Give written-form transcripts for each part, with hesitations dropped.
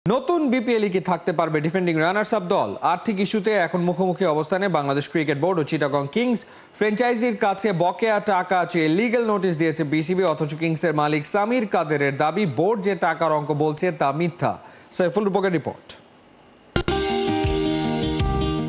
নতুন বিপিএল কি থাকতে পারবে ডিফেন্ডিং রানার্স আপ দল? আর্থিক ইস্যুতে এখন মুখোমুখি অবস্থানে বাংলাদেশ ক্রিকেট বোর্ড ও চিটাগং কিংস। ফ্র্যাঞ্চাইজির কাছে বকেয়া টাকা চেয়ে লিগ্যাল নোটিশ দিয়েছে বিসিবি, অথচ কিংসের মালিক সামির কাদেরের দাবি বোর্ড যে টাকার অঙ্ক বলছে তা মিথ্যা। সাইফুল রূপকের রিপোর্ট।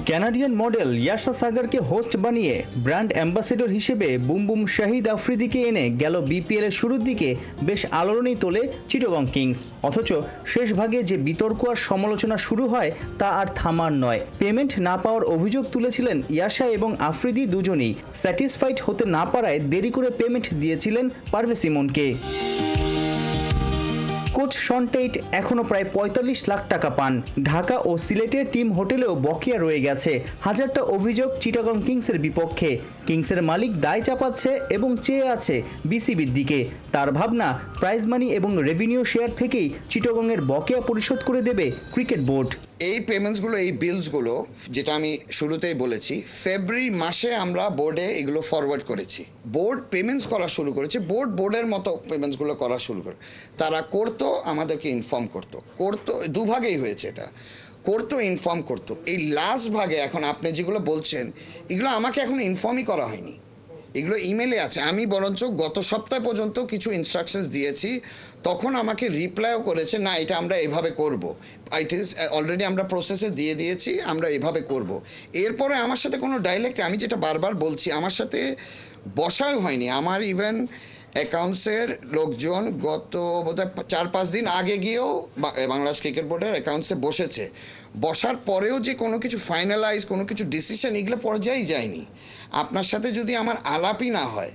কানাডিয়ান মডেল ইয়াশা সাগরকে হোস্ট বানিয়ে ব্র্যান্ড অ্যাম্বাসেডর হিসেবে বুম বুম শাহিদ আফ্রিদিকে এনে গেল বিপিএল এর শুরুর দিকে বেশ আলোড়নই তোলে চিটাগং কিংস। অথচ শেষ ভাগে যে বিতর্ক আর সমালোচনা শুরু হয় তা আর থামার নয়। পেমেন্ট না পাওয়ার অভিযোগ তুলেছিলেন ইয়াশা এবং আফ্রিদি দুজনেই। স্যাটিসফাইড হতে না পারায় দেরি করে পেমেন্ট দিয়েছিলেন পারভেজ ইমনকে। কোচ শন টেইট এখনও প্রায় ৪৫ লাখ টাকা পান। ঢাকা ও সিলেটের টিম হোটেলেও বকেয়া রয়ে গেছে। হাজারটা অভিযোগ চিটাগং কিংসের বিপক্ষে। কিংসের মালিক দায় চাপাচ্ছে এবং চেয়ে আছে বিসিবির দিকে। তার ভাবনা, প্রাইজ মানি এবং রেভিনিউ শেয়ার থেকেই চিটাগংয়ের বকেয়া পরিশোধ করে দেবে ক্রিকেট বোর্ড। এই পেমেন্টসগুলো, এই বিলসগুলো, যেটা আমি শুরুতেই বলেছি, ফেব্রুয়ারি মাসে আমরা বোর্ডে এগুলো ফরওয়ার্ড করেছি। বোর্ড পেমেন্টস করা শুরু করেছে। বোর্ডের মতো পেমেন্টসগুলো করা শুরু করে তারা করতো, আমাদেরকে ইনফর্ম করতো দুভাগেই হয়েছে। এটা করতো, ইনফর্ম করতো। এই লাস্ট ভাগে এখন আপনি যেগুলো বলছেন, এগুলো আমাকে এখন ইনফর্মই করা হয়নি। এগুলো ইমেলে আছে। আমি বরঞ্চ গত সপ্তাহ পর্যন্ত কিছু ইনস্ট্রাকশনস দিয়েছি, তখন আমাকে রিপ্লাইও করেছে, না এটা আমরা এভাবে করব, ইট ইজ অলরেডি আমরা প্রসেসে দিয়ে দিয়েছি, আমরা এভাবে করব। এরপরে আমার সাথে কোনো ডাইরেক্ট, আমি যেটা বারবার বলছি, আমার সাথে বসাও হয়নি। আমার ইভেন অ্যাকাউন্টসের লোকজন গত বোধহয় ৪-৫ দিন আগে গিয়েও বাংলাদেশ ক্রিকেট বোর্ডের অ্যাকাউন্টসে বসেছে। বসার পরেও যে কোনো কিছু ফাইনালাইজ, কোনো কিছু ডিসিশন, এগুলো পর্যায়েই যায়নি। আপনার সাথে যদি আমার আলাপই না হয়,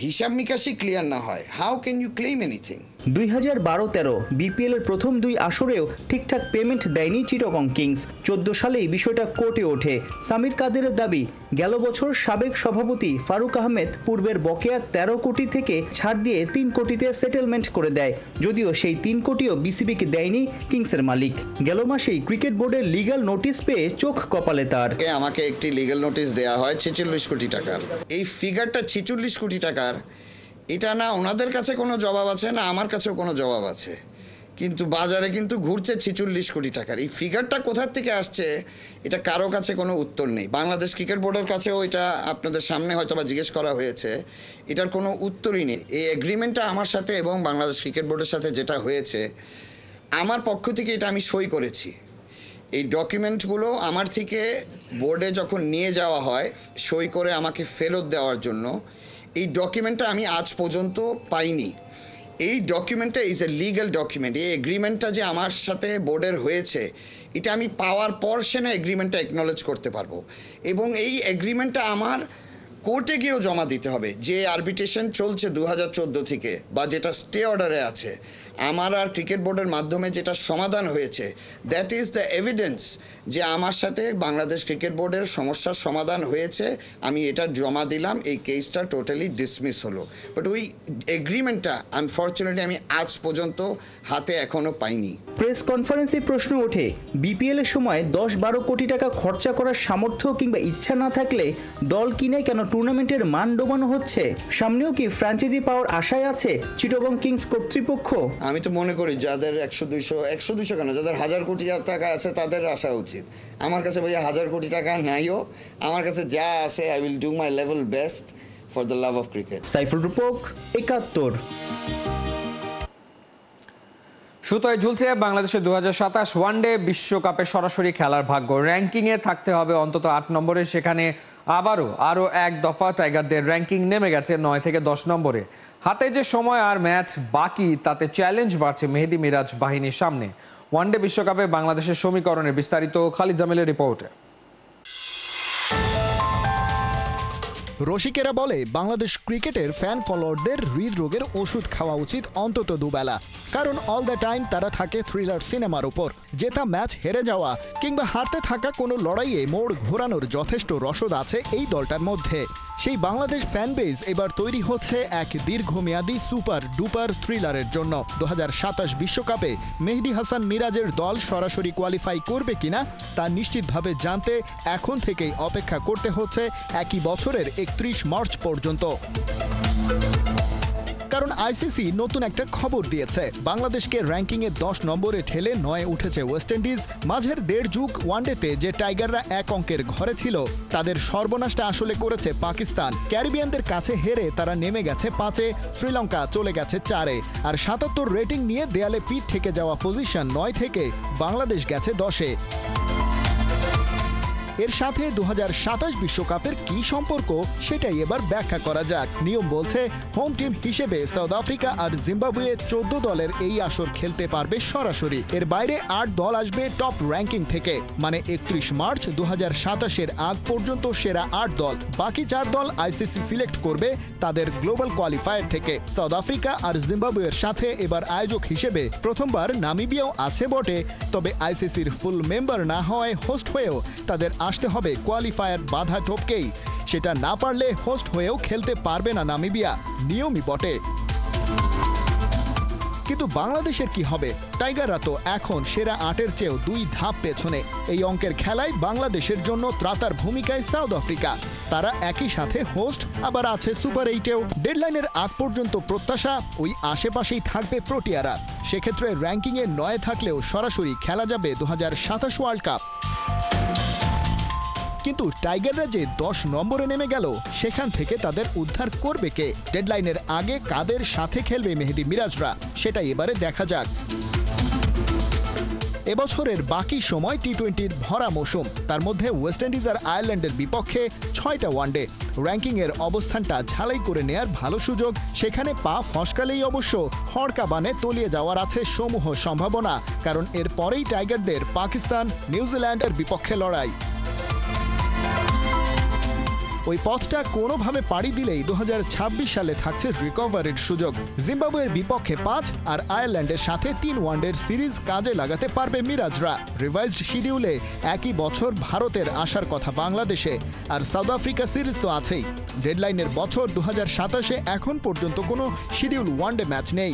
হিসাব নিকাশই ক্লিয়ার না হয়, how can you claim anything? ২০১২-১৩ বিপিএল এর প্রথম দুই আসরেও ঠিকঠাক পেমেন্ট দেয়নি চিটাগং কিংস। ১৪ সালেই বিষয়টা কোর্টে ওঠে। সামির কাদেরের দাবি, গেল বছর সাবেক সভাপতি ফারুক আহমেদ পূর্বের বকেয়া ১৩ কোটি থেকে ছাড় দিয়ে ৩ কোটিতে সেটেলমেন্ট করে দেয়, যদিও সেই ৩ কোটিও বিসিবিকে দেয়নি কিংসের মালিক। গেল মাসেই ক্রিকেট বোর্ডের লিগ্যাল নোটিশ পেয়ে চোখ কপালে তার। আমাকে একটি লিগ্যাল নোটিশ দেওয়া হয় ৪৬ কোটি টাকার। এই ফিগারটা ৪৬ কোটি টাকার, এটা না ওনাদের কাছে কোনো জবাব আছে, না আমার কাছেও কোনো জবাব আছে, কিন্তু বাজারে কিন্তু ঘুরছে ৪৬ কোটি টাকার। এই ফিগারটা কোথার থেকে আসছে, এটা কারো কাছে কোনো উত্তর নেই। বাংলাদেশ ক্রিকেট বোর্ডের কাছেও এটা আপনাদের সামনে হয়তো বা জিজ্ঞেস করা হয়েছে, এটার কোনো উত্তরই নেই। এই এগ্রিমেন্টটা আমার সাথে এবং বাংলাদেশ ক্রিকেট বোর্ডের সাথে যেটা হয়েছে, আমার পক্ষ থেকে এটা আমি সই করেছি। এই ডকুমেন্টগুলো আমার থেকে বোর্ডে যখন নিয়ে যাওয়া হয় সই করে আমাকে ফেরত দেওয়ার জন্য, এই ডকুমেন্টটা আমি আজ পর্যন্ত পাইনি। এই ডকুমেন্টটা ইজ এ লিগ্যাল ডকুমেন্ট। এই এগ্রিমেন্টটা যে আমার সাথে বোর্ডের হয়েছে, এটা আমি পাওয়ার পর সে না এগ্রিমেন্টটা অ্যাকনলেজ করতে পারবো। এবং এই এগ্রিমেন্টটা আমার কোর্টে গিয়েও জমা দিতে হবে। যে আরবিট্রেশন চলছে ২০১৪ থেকে, বা যেটা স্টে অর্ডারে আছে, আমার আর ক্রিকেট বোর্ডের মাধ্যমে যেটা সমাধান হয়েছে, দ্যাট ইজ দ্য এভিডেন্স যে আমার সাথে বাংলাদেশ ক্রিকেট বোর্ডের সমস্যার সমাধান হয়েছে। আমি এটা জমা দিলাম, এই কেসটা টোটালি ডিসমিস হলো। বাট ওই এগ্রিমেন্টটা আনফর্চুনেটলি আমি আজ পর্যন্ত হাতে এখনও পাইনি। প্রেস কনফারেন্সে প্রশ্ন ওঠে, বিপিএল এর সময় ১০-১২ কোটি টাকা খরচা করার সামর্থ্য কিংবা ইচ্ছা না থাকলে দল কিনে কেন টুর্নামেন্টের মান ডোবানো হচ্ছে? সামনেও কি ফ্র্যাঞ্চাইজি পাওয়ার আশায় আছে চিটাগং কিংস কর্তৃপক্ষ? আমি তো মনে করি যাদের ১০০-২০০ কেন, যাদের ১,০০০ কোটি টাকা আছে তাদের আসা উচিত। আমার কাছে ভাইয়া ১,০০০ কোটি টাকা নাইও। আমার কাছে যা আছে, I will do my level best for the love of cricket. Saiful Rupok, ৭১। সুতোয় ঝুলছে বাংলাদেশের ২০২৭ ওয়ানডে বিশ্বকাপে সরাসরি খেলার ভাগ্য। র্যাঙ্কিংয়ে থাকতে হবে অন্তত ৮ নম্বরে। সেখানে আরও এক দফা টাইগারদের র্যাঙ্কিং নেমে গেছে ৯ থেকে ১০ নম্বরে। হাতে যে সময় আর ম্যাচ বাকি, তাতে চ্যালেঞ্জ বাড়ছে মেহেদী মিরাজ বাহিনীর সামনে। ওয়ানডে বিশ্বকাপে বাংলাদেশের সমীকরণের বিস্তারিত খালিদ জামিলের রিপোর্টে। রসিকেরা বলে, বাংলাদেশ ক্রিকেটের ফ্যান ফলোয়ারদের হৃদরোগের ওষুধ খাওয়া উচিত অন্তত দুবেলা। কারণ অল দ্য টাইম তারা থাকে থ্রিলার সিনেমার উপর। জেতা ম্যাচ, হেরে যাওয়া কিংবা হারতে থাকা কোনো লড়াইয়ে মোড় ঘোরানোর যথেষ্ট রসদ আছে এই দলটার মধ্যে। সেই বাংলাদেশ ফ্যান বেজ এবার তৈরি হচ্ছে এক দীর্ঘমেয়াদী সুপার ডুপার থ্রিলারের জন্য। ২০২৭ বিশ্বকাপে মেহেদী হাসান মিরাজের দল সরাসরি কোয়ালিফাই করবে কিনা তা নিশ্চিতভাবে জানতে এখন থেকেই অপেক্ষা করতে হচ্ছে একই বছরের ৩১ মার্চ পর্যন্ত। কারণ আইসিসি নতুন একটা খবর দিয়েছে। বাংলাদেশকে র্যাঙ্কিংয়ে 10 নম্বরে ঠেলে 9 উঠেছে ওয়েস্ট ইন্ডিজ। মাঝের দেড় যুগ ওয়ানডেতে যে টাইগাররা এক অঙ্কের ঘরে ছিল, তাদের সর্বনাশটা আসলে করেছে পাকিস্তান। ক্যারিবিয়ানদের কাছে হেরে তারা নেমে গেছে 5-এ, শ্রীলঙ্কা চলে গেছে 4-এ। আর 77 রেটিং নিয়ে দেয়ালে পিঠ থেকে যাওয়া পজিশন 9 থেকে বাংলাদেশ গেছে 10-এ। এর সাথে 2027 বিশ্বকাপের কি সম্পর্ক সেটাই এবার ব্যাখ্যা করা যাক। নিয়ম বলছে হোম টিম হিসেবে সাউথ আফ্রিকা আর জিম্বাবুয়ে 14 দলের এই আসর খেলতে পারবে সরাসরি। এর বাইরে 8 দল আসবে টপ র্যাঙ্কিং থেকে, মানে 31 মার্চ 2027-এর আগ পর্যন্ত সেরা 8 দল। বাকি 4 দল আইসিসি সিলেক্ট করবে তাদের গ্লোবাল কোয়ালিফায়ার থেকে। সাউথ আফ্রিকা আর জিম্বাবুয়ের সাথে এবার আয়োজক হিসেবে প্রথমবার নামিবিয়াও আছে বটে, তবে আইসিসির ফুল মেম্বার না হওয়ায় হোস্ট হয়েও তাদের আসতে হবে কোয়ালিফায়ার বাধা টপকেই। সেটা না পারলে হোস্ট হয়েও খেলতে পারবে না নামিবিয়া, নিয়মই বটে। কিন্তু বাংলাদেশের কি হবে? টাইগাররা তো এখন সেরা 8-এর চেয়েও 2 ধাপ পেছনে। এই অঙ্কের খেলায় বাংলাদেশের জন্য ত্রাতার ভূমিকায় সাউথ আফ্রিকা। তারা একই সাথে হোস্ট, আবার আছে সুপার 8-এও। ডেডলাইনের আগ পর্যন্ত প্রত্যাশা ওই আশেপাশেই থাকবে প্রোটিয়ারা। সেক্ষেত্রে র্যাঙ্কিংয়ে 9 থাকলেও সরাসরি খেলা যাবে 2027 ওয়ার্ল্ড কাপ। কিন্তু টাইগাররা যে 10 নম্বরে নেমে গেল, সেখান থেকে তাদের উদ্ধার করবে কে? ডেডলাইনের আগে কাদের সাথে খেলবে মেহেদী মিরাজরা, সেটাই এবারে দেখা যাক। এবছরের বাকি সময় টি-20-র ভরা মৌসুম, তার মধ্যে ওয়েস্ট ইন্ডিজ আর আয়ারল্যান্ডের বিপক্ষে 6টা ওয়ানডে। র্যাঙ্কিংয়ের অবস্থানটা ঝালাই করে নেয়ার ভালো সুযোগ। সেখানে পা ফসকালেই অবশ্য হড়কা বানে তলিয়ে যাওয়ার আছে সমূহ সম্ভাবনা, কারণ এর পরেই টাইগারদের পাকিস্তান, নিউজিল্যান্ডের বিপক্ষে লড়াই। ওই পথটা কোনোভাবে পাড়ি দিলেই 2026 সালে থাকছে রিকভারির সুযোগ। জিম্বাবুয়ের বিপক্ষে 5 আর আয়ারল্যান্ডের সাথে 3 ওয়ানডের সিরিজ কাজে লাগাতে পারবে মিরাজরা। রিভাইজড শিডিউলে একই বছর ভারতের আসার কথা বাংলাদেশে, আর সাউথ আফ্রিকা সিরিজ তো আছেই। ডেডলাইনের বছর 2027-এ এখন পর্যন্ত কোনো শিডিউল ওয়ানডে ম্যাচ নেই।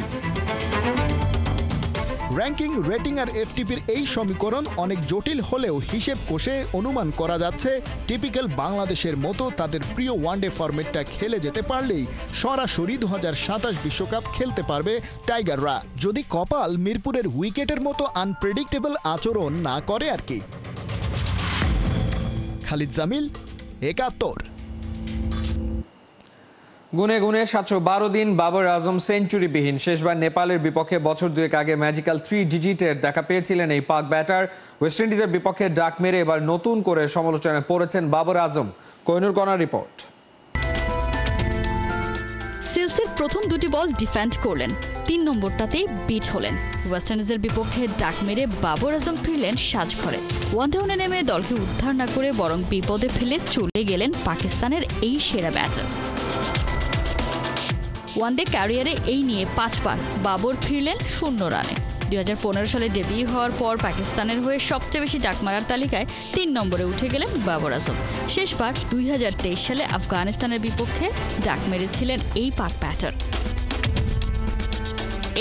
র্যাঙ্কিং, রেটিং আর এফটিপির এই সমীকরণ অনেক জটিল হলেও হিসেব কষে অনুমান করা যাচ্ছে টিপিক্যাল বাংলাদেশের মতো তাদের প্রিয় ওয়ানডে ফরম্যাটটা খেলে যেতে পারলেই সরাসরি 2027 বিশ্বকাপ খেলতে পারবে টাইগাররা, যদি কপাল মিরপুরের উইকেটের মতো আনপ্রেডিক্টেবল আচরণ না করে আর কি। খালিদ জামিল, 71। গুনে গুনে 712 দিন বাবর আজম সেঞ্চুরিবিহীন। শেষবার নেপালের বিপক্ষে বছর 2 আগে ম্যাজিক্যাল 3 ডিজিটের দেখা পেয়েছিলেন এই পাক ব্যাটার। ওয়েস্ট ইন্ডিজের বিপক্ষে ডাক মেরে এবার নতুন করে সমালোচনায় পড়েছেন বাবর আজম। কোহিনুর কণার রিপোর্ট। সিলসির প্রথম 2টি বল ডিফেন্ড করলেন, 3 নম্বরটাতেই বিট হলেন। ওয়েস্ট ইন্ডিজের বিপক্ষে ডাক মেরে বাবর আজম ফিরলেন সাজঘরে। ওয়ানডাউনে নেমে দলকে উদ্ধার না করে বরং বিপদে ফেলে চলে গেলেন পাকিস্তানের এই সেরা ব্যাটার। ওয়ানডে ক্যারিয়ারে এই নিয়ে 5 বার বাবর ফিরলেন 0 রানে। 2015 সালে ডেবিউ হওয়ার পর পাকিস্তানের হয়ে সবচেয়ে বেশি ডাক মারার তালিকায় 3 নম্বরে উঠে গেলেন বাবর আজম। শেষবার 2023 সালে আফগানিস্তানের বিপক্ষে ডাক মেরেছিলেন এই পাক ব্যাটার।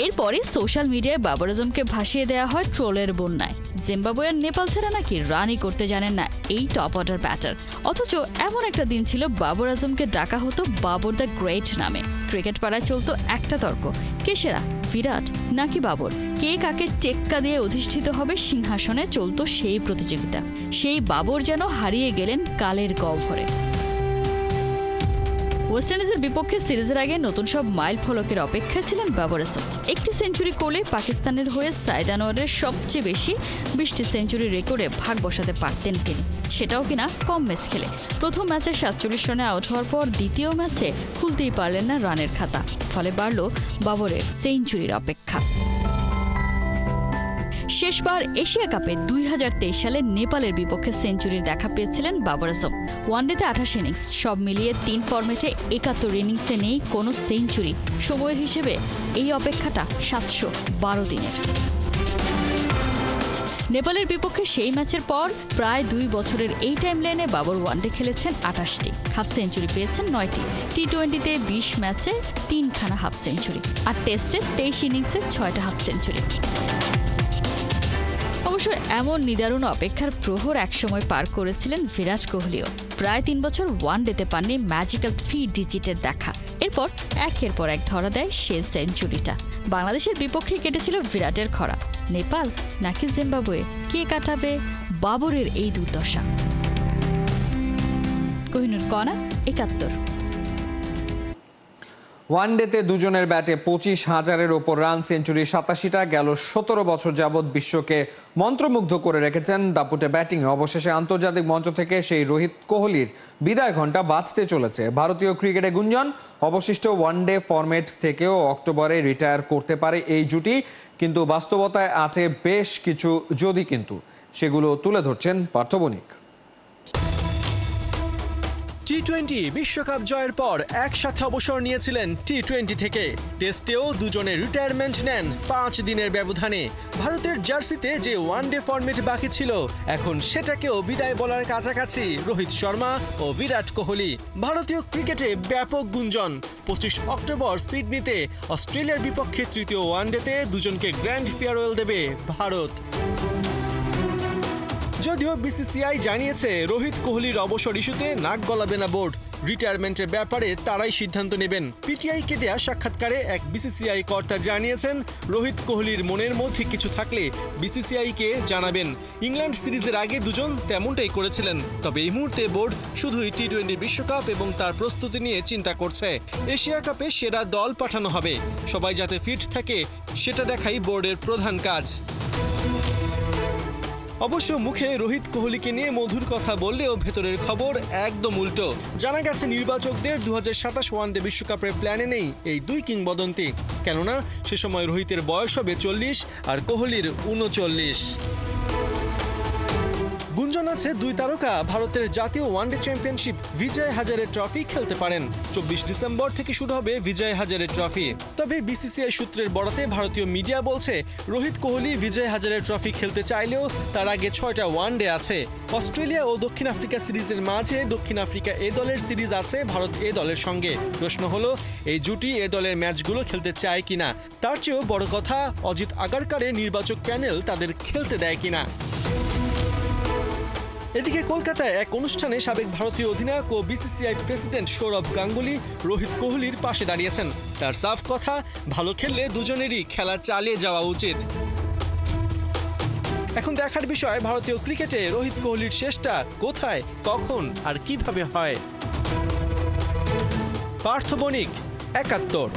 এরপরে সোশ্যাল মিডিয়ায় বাবর আজমকে ভাসিয়ে দেওয়া হয় ট্রোলের বন্যায়। জিম্বাবুয়ের নেপাল ছাড়া নাকি রানই করতে জানেন না এই টপ অর্ডার ব্যাটার। অথচ এমন একটা দিন ছিল বাবর আজমকে ডাকা হতো বাবর দ্য গ্রেট নামে। ক্রিকেট পাড়ায় চলতো একটা তর্ক, কে সেরা, বিরাট নাকি বাবর? কে কাকে টেক্কা দিয়ে অধিষ্ঠিত হবে সিংহাসনে চলতো সেই প্রতিযোগিতা। সেই বাবর যেন হারিয়ে গেলেন কালের গহ্বরে। ওয়েস্ট ইন্ডিজের বিপক্ষে সিরিজের আগে নতুন সব মাইল ফলকের অপেক্ষায় ছিলেন বাবর আজম। 1টি সেঞ্চুরি করলে পাকিস্তানের হয়ে সাইদ আনোয়ারের সবচেয়ে বেশি 20টি সেঞ্চুরি রেকর্ডে ভাগ বসাতে পারতেন তিনি, সেটাও কিনা কম ম্যাচ খেলে। প্রথম ম্যাচে 47 রানে আউট হওয়ার পর দ্বিতীয় ম্যাচে খুলতেই পারলেন না রানের খাতা, ফলে বাড়ল বাবরের সেঞ্চুরির অপেক্ষা। শেষবার এশিয়া কাপে 2023 সালে নেপালের বিপক্ষে সেঞ্চুরির দেখা পেয়েছিলেন বাবর আজম। ওয়ানডেতে 28 ইনিংস, সব মিলিয়ে 3 ফরম্যাটে 71 ইনিংসে নেই কোনো সেঞ্চুরি। সময়ের হিসেবে এই অপেক্ষাটা 712 দিনের। নেপালের বিপক্ষে সেই ম্যাচের পর প্রায় 2 বছরের এই টাইম লাইনে বাবর ওয়ানডে খেলেছেন 28টি, হাফ সেঞ্চুরি পেয়েছেন 9টি। টি-20তে 20 ম্যাচে 3খানা হাফ সেঞ্চুরি, আর টেস্টে 23 ইনিংসে 6টা হাফ সেঞ্চুরি। অবশ্য এমন নিদারুণ অপেক্ষার প্রহর একসময় পার করেছিলেন বিরাট কোহলিও। প্রায় 3 বছর ওয়ানডেতে পাননি ম্যাজিক্যাল 3 ডিজিটের দেখা। এরপর একের পর এক ধরা দেয় শেষ সেঞ্চুরিটা। বাংলাদেশের বিপক্ষে কেটেছিল বিরাটের খরা। নেপাল নাকি জিম্বাবুয়ে, কে কাটাবে বাবরের এই দুর্দশা? কোহিনুর কণা, ৭১। ওয়ানডেতে দুজনের ব্যাটে 25,000-এর ওপর রান, সেঞ্চুরি 87টা। গেল 17 বছর যাবৎ বিশ্বকে মন্ত্রমুগ্ধ করে রেখেছেন দাপুটে ব্যাটিংয়ে। অবশেষে আন্তর্জাতিক মঞ্চ থেকে সেই রোহিত কোহলির বিদায় ঘণ্টা বাজতে চলেছে। ভারতীয় ক্রিকেটে গুঞ্জন, অবশিষ্ট ওয়ানডে ফরম্যাট থেকেও অক্টোবরে রিটায়ার করতে পারে এই জুটি। কিন্তু বাস্তবতায় আছে বেশ কিছু যদি কিন্তু, সেগুলো তুলে ধরছেন পার্থ বণিক। টি-20 বিশ্বকাপ জয়ের পর একসাথে অবসর নিয়েছিলেন টি-20 থেকে। টেস্টেও দুজনে রিটায়ারমেন্ট নেন 5 দিনের ব্যবধানে। ভারতের জার্সিতে যে ওয়ানডে ফরম্যাট বাকি ছিল, এখন সেটাকেও বিদায় বলার কাছাকাছি রোহিত শর্মা ও বিরাট কোহলি। ভারতীয় ক্রিকেটে ব্যাপক গুঞ্জন, 25 অক্টোবর সিডনিতে অস্ট্রেলিয়ার বিপক্ষে তৃতীয় ওয়ানডেতে দুজনকে গ্র্যান্ড ফেয়ারওয়েল দেবে ভারত। যদিও বিসিসিআই জানিয়েছে রোহিত কোহলির অবসর ইস্যুতে নাক গলাবে না বোর্ড। রিটায়ারমেন্টের ব্যাপারে তারাই সিদ্ধান্ত নেবেন। পিটিআইকে দেয়া সাক্ষাৎকারে এক বিসিসিআই কর্তা জানিয়েছেন, রোহিত কোহলির মনের মধ্যে কিছু থাকলে বিসিসিআইকে জানাবেন। ইংল্যান্ড সিরিজের আগে দুজন তেমনটাই করেছিলেন। তবে এই মুহূর্তে বোর্ড শুধুই টি-20 বিশ্বকাপ এবং তার প্রস্তুতি নিয়ে চিন্তা করছে। এশিয়া কাপে সেরা দল পাঠানো হবে, সবাই যাতে ফিট থাকে সেটা দেখাই বোর্ডের প্রধান কাজ। অবশ্য মুখে রোহিত কোহলিকে নিয়ে মধুর কথা বললেও ভেতরের খবর একদম উল্টো। জানা গেছে নির্বাচকদের 2027 ওয়ানডে বিশ্বকাপের প্ল্যানে নেই এই দুই কিংবদন্তি। কেননা সে সময় রোহিতের বয়স হবে 40 আর কোহলির 39। গুঞ্জন আছে দুই তারকা ভারতের জাতীয় one day championship Vijay Hazare trophy খেলতে পারেন। 24 ডিসেম্বর থেকে শুরু হবে বিজয় হাজারে ট্রফি। তবে বিসিসিআই সূত্রের বরাতে ভারতীয় মিডিয়া বলছে, রোহিত কোহলি বিজয় হাজারে ট্রফি খেলতে চাইলেও তার আগে 6টা ওয়ানডে আছে। অস্ট্রেলিয়া ও দক্ষিণ আফ্রিকা সিরিজের মাঝে দক্ষিণ আফ্রিকা এ দলের সিরিজ আছে ভারত এ দলের সঙ্গে। প্রশ্ন হলো, এই জুটি এ দলের ম্যাচগুলো খেলতে চায় কিনা। তার চেয়েও বড় কথা, অজিত আগারকারের নির্বাচক প্যানেল তাদের খেলতে দেয় কিনা। এদিকে কলকাতায় এক অনুষ্ঠানে সাবেক ভারতীয় অধিনায়ক ও বিসিসিআই প্রেসিডেন্ট সৌরভ গাঙ্গুলি রোহিত কোহলির পাশে দাঁড়িয়েছেন। তার সাফ কথা, ভালো খেললে দুজনেরই খেলা চালিয়ে যাওয়া উচিত। এখন দেখার বিষয় ভারতীয় ক্রিকেটে রোহিত কোহলির শেষটা কোথায়, কখন আর কিভাবে হয়। পার্থ বণিক, ৭১।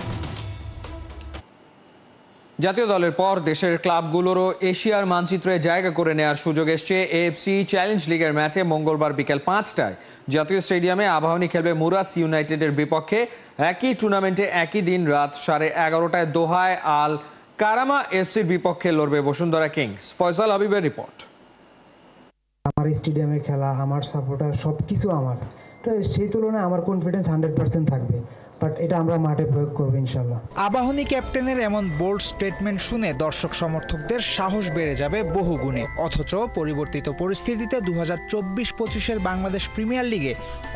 জাতীয় দলের পর দেশের ক্লাবগুলোরও এশিয়ার মানচিত্রে জায়গা করে নেওয়ার সুযোগ এসছে। এএফসি চ্যালেঞ্জ লিগের ম্যাচে মঙ্গলবার বিকেল 5টায় জাতীয় স্টেডিয়ামে আবাহনী খেলবে মুরাস ইউনাইটেডের বিপক্ষে। একই টুর্নামেন্টে একই দিন রাত 11:30টায় দোহায় আল কারামা এফসির বিপক্ষে লড়বে বসুন্ধরা কিংস। ফয়সাল হাবিবের রিপোর্ট। আমার স্টেডিয়ামে খেলা, আমার সাপোর্টার, সব কিছু আমার, তো সেই তুলনায় আমার কনফিডেন্স 100% থাকবে। বাট এটা আমরা মাঠে প্রয়োগ করবো ইনশাল্লাহ। আবাহনী ক্যাপ্টেনের এমন বোল্ড স্টেটমেন্ট শুনে দর্শক সমর্থকদের সাহস বেড়ে যাবে বহুগুণে। অথচ পরিবর্তিত পরিস্থিতিতে 2024-25-এর বাংলাদেশ প্রিমিয়ার লিগে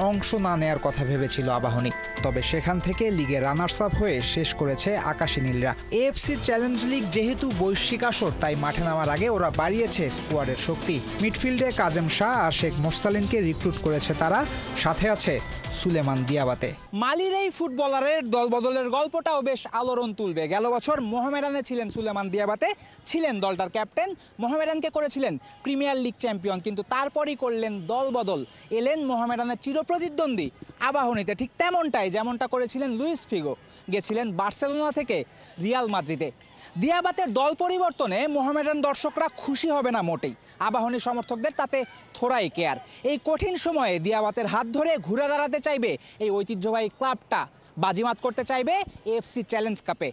অংশ না নেয়ার কথা ভেবেছিল আবাহনী। তবে সেখান থেকে লিগে রানার্স আপ হয়ে শেষ করেছে আকাশী নীলরা। এএফসি চ্যালেঞ্জ লিগ যেহেতু বৈশ্বিক আসর, তাই মাঠে নামার আগে ওরা বাড়িয়েছে স্কোয়াডের শক্তি। মিডফিল্ডে কাজেম শাহ আর শেখ মোরসালিনকে রিক্রুট করেছে তারা, সাথে আছে সুলেমান দিয়াবাতে। মালির এই ফুটবলারের দলবদলের গল্পটাও বেশ আলোড়ন তুলবে। গেল বছর মোহামেডানে ছিলেন সুলেমান দিয়াবাতে, ছিলেন দলটার ক্যাপ্টেন, মোহামেডানকে করেছিলেন প্রিমিয়ার লিগ চ্যাম্পিয়ন, কিন্তু তারপরই করলেন দলবদল, এলেন মোহামেডানের চিরপ্রতিদ্বন্দ্বী আবাহনীতে। ঠিক তেমনটাই যেমনটা করেছিলেন লুইস ফিগো, গেছিলেন বার্সেলোনা থেকে রিয়াল মাদ্রিদে। দিয়াবাতের দল পরিবর্তনে মোহামেডান দর্শকরা খুশি হবে না মোটেই, আবাহনী সমর্থকদের তাতে থোড়াই কেয়ার। এই কঠিন সময়ে দিয়াবাতের হাত ধরে ঘুরে দাঁড়াতে চাইবে এই ঐতিহ্যবাহী ক্লাবটা, বাজিমাত করতে চাইবে এএফসি চ্যালেঞ্জ কাপে।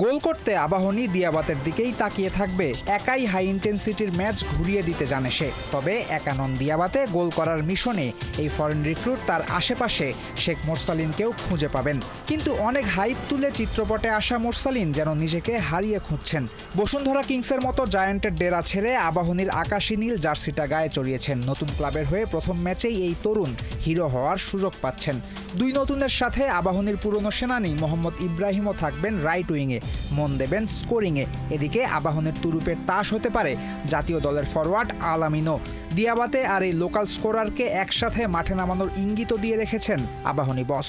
গোল করতে আবাহনী দিয়াবাতের দিকেই তাকিয়ে থাকবে। একাই হাই ইন্টেন্সিটির ম্যাচ ঘুরিয়ে দিতে জানে সে। তবে একা নন দিয়াবাতে, গোল করার মিশনে এই ফরেন রিক্রুট তার আশেপাশে শেখ মোরসালিনকেও খুঁজে পাবেন। কিন্তু অনেক হাইপ তুলে চিত্রপটে আসা মোরসালিন যেন নিজেকে হারিয়ে খুঁজছেন। বসুন্ধরা কিংসের মতো জায়ান্টের ডেরা ছেড়ে আবাহনীর আকাশী নীল জার্সিটা গায়ে চড়িয়েছেন। নতুন ক্লাবের হয়ে প্রথম ম্যাচেই এই তরুণ হিরো হওয়ার সুযোগ পাচ্ছেন। দুই নতুনের সাথে আবাহনীর পুরনো সেনানী মোহাম্মদ ইব্রাহিমও থাকবেন রাইট উইংয়ে। মন দেবেন স্কোরিংয়ে। এদিকে আবাহনের তুরুপের তাস হতে পারে জাতীয় দলের ফরওয়ার্ড আল আমিনও। দিয়াবাতে আর এই লোকাল স্কোরারকে একসাথে মাঠে নামানোর ইঙ্গিতও দিয়ে রেখেছেন আবাহনী বস।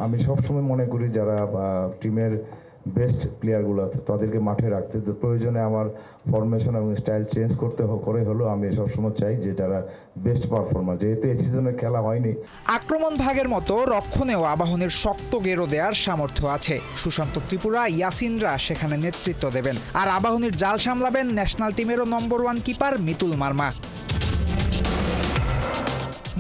আমি সবসময় মনে করি যারা টিমের বেস্ট প্লেয়ারগুলো আছে তাদেরকে মাঠে রাখতে, তো প্রয়োজনে আমার ফরমেশন এবং স্টাইল চেঞ্জ করতে করে হলো আমি সবসময় চাই যে যারা বেস্ট পারফর্মার, যেহেতু এই সিজনে খেলা হয়নি। আক্রমণ ভাগের মতো রক্ষণেও আবাহনীর শক্ত গেরো দেওয়ার সামর্থ্য আছে। সুশান্ত ত্রিপুরা, ইয়াসিনরা সেখানে নেতৃত্ব দেবেন। আর আবাহনীর জাল সামলাবেন ন্যাশনাল টিমেরও নম্বর 1 কিপার মিতুল মার্মা।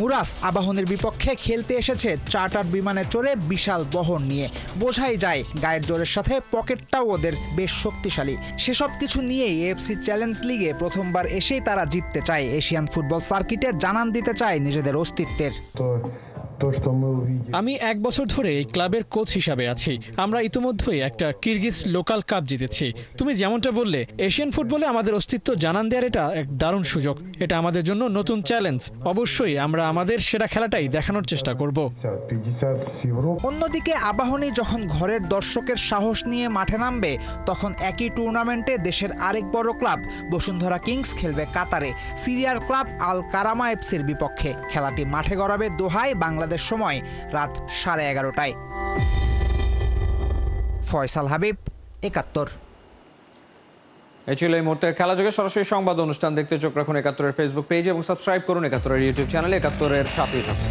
মুরাস আবাহনীর বিপক্ষে খেলতে এসেছে চার্টার বিমানে চড়ে বিশাল বহর নিয়ে। বোঝাই যায় গায়ের জোরের সাথে পকেটটাও ওদের বেশ শক্তিশালী। সেসব কিছু নিয়েই এএফসি চ্যালেঞ্জ লিগে প্রথমবার এসেই তারা জিততে চায়। এশিয়ান ফুটবল সার্কিটে জানান দিতে চায় নিজেদের অস্তিত্বের। আমি 1 বছর ধরে এই ক্লাবের কোচ হিসাবে আছি। আমরা ইতিমধ্যেই একটা কিরগিজ লোকাল কাপ জিতেছি। তুমি যেমনটা বললে, এশিয়ান ফুটবলে আমাদের অস্তিত্ব জানান দেওয়ার এটা এক দারুণ সুযোগ। এটা আমাদের জন্য নতুন চ্যালেঞ্জ। অবশ্যই আমরা আমাদের সেরা খেলাটাই দেখানোর চেষ্টা করব। অন্যদিকে আবাহনী যখন ঘরের দর্শকের সাহস নিয়ে মাঠে নামবে, তখন একই টুর্নামেন্টে দেশের আরেক বড় ক্লাব বসুন্ধরা কিংস খেলবে কাতারে সিরিয়ার ক্লাব আল কারামা এফসির বিপক্ষে। খেলাটি মাঠে গড়াবে দোহায় বাংলাদেশ সময় রাত 11:30টায়। ফয়সাল হাবিব, 71। এই ছিল এই মুহূর্তের খেলা যোগে সরাসরি সংবাদ অনুষ্ঠান দেখতে চোখ রাখুন 71-এর ফেসবুক পেজ এবং সাবস্ক্রাইব করুন 71-এর ইউটিউব চ্যানেলে। 71-এর সাথেই থাকুন।